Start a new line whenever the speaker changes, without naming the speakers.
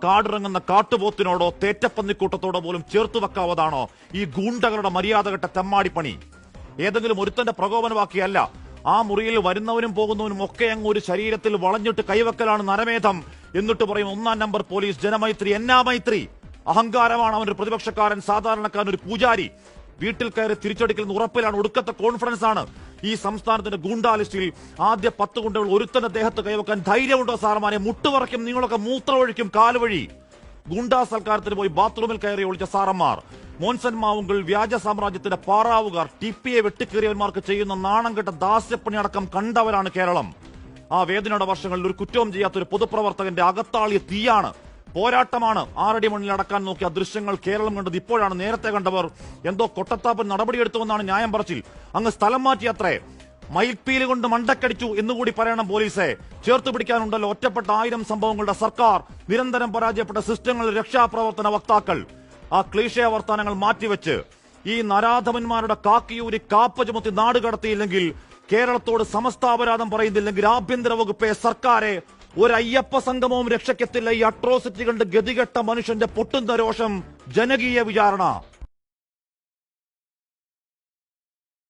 കാടിറങ്ങുന്ന കാട്ടുപോത്തിനോടോ തേറ്റപ്പന്നിക്കൂട്ടത്തോടോ പോലും ചേർത്ത് വെക്കാവതാണോ ഈ ഗൂണ്ടകളുടെ മര്യാദകെട്ട തെമ്മാടിപ്പണി? ഏതെങ്കിലും ഒരുത്തന്റെ പ്രകോപനമാക്കിയല്ല, ആ മുറിയിൽ വരുന്നവനും പോകുന്നവനും ഒക്കെ അങ്ങ് ഒരു ശരീരത്തിൽ വളഞ്ഞിട്ട് കൈവക്കലാണ് നരമേധം. എന്നിട്ട് പറയും 1-ാം നമ്പർ പോലീസ്, ജനമൈത്രി, എന്നാ മൈത്രി? അഹങ്കാരമാണ്. അവനൊരു പ്രതിപക്ഷക്കാരൻ, സാധാരണക്കാരൻ, ഒരു പൂജാരി. വീട്ടിൽ കയറി തിരിച്ചടിക്കുന്ന ഉറപ്പിലാണ്, ഒടുക്കത്തെ കോൺഫിഡൻസ് ആണ്. ഈ സംസ്ഥാനത്തിന്റെ ഗൂണ്ടാ ലിസ്റ്റിൽ ആദ്യ 10 ഗുണ്ടകൾ ഒരുത്തന്റെ ദേഹത്ത് കൈവക്കാൻ ധൈര്യമുണ്ടോ സാറമാനെ? മുട്ടുവറയ്ക്കും, നിങ്ങളൊക്കെ മൂത്രമൊഴിക്കും കാലുവഴി. ഗുണ്ടാ സൽക്കാരത്തിന് പോയി ബാത്റൂമിൽ കയറി ഒളിച്ച സാറന്മാർ, മോൻസൻ മാവുങ്കൾ, വ്യാജ സാമ്രാജ്യത്തിന്റെ പാറാവുകാർ, ടിപ്പിയെ വെട്ടിക്കേറിയവന്മാർക്ക് ചെയ്യുന്ന നാണം കെട്ട ദാസ്യപ്പണി അടക്കം കണ്ടവരാണ് കേരളം. ആ വേദനയുടെ വർഷങ്ങളിൽ ഒരു കുറ്റവും ചെയ്യാത്തൊരു പൊതുപ്രവർത്തകന്റെ അകത്താളിയ തീയാണ്. പോരാട്ടമാണ്. 6 അടി മണ്ണിൽ അടക്കാൻ നോക്കിയ ദൃശ്യങ്ങൾ കേരളം കണ്ടത് ഇപ്പോഴാണ്. നേരത്തെ കണ്ടവർ എന്തോ കൊട്ടത്താപ്പൻ നടപടിയെടുത്തുവെന്നാണ് ന്യായം പറച്ചിൽ. അങ്ങ് സ്ഥലം മാറ്റിയത്രേ. മയിൽപ്പീല് കൊണ്ട് മണ്ടക്കടിച്ചു എന്നുകൂടി പറയണം പോലീസെ. ചേർത്ത് പിടിക്കാനുണ്ടല്ലോ ഒറ്റപ്പെട്ട 1000 സംഭവങ്ങളുടെ സർക്കാർ, നിരന്തരം പരാജയപ്പെട്ട സിസ്റ്റങ്ങളിൽ രക്ഷാപ്രവർത്തന വക്താക്കൾ. ആ ക്ലീശയ വർത്താനങ്ങൾ മാറ്റിവെച്ച് ഈ നരാധമന്മാരുടെ കാക്കിയൂരി കാപ്പ ചുമത്തി നാട് കടത്തിയില്ലെങ്കിൽ, കേരളത്തോട് സമസ്താപരാധം പറയുന്നില്ലെങ്കിൽ, ആഭ്യന്തര വകുപ്പെ, സർക്കാരെ, ഒരു അയ്യപ്പ സംഗമവും രക്ഷയ്ക്കെത്തില്ല. ഈ അട്രോസിറ്റി കണ്ട് ഗതികെട്ട മനുഷ്യന്റെ പൊട്ടുന്ന രോഷം ജനകീയ വിചാരണ.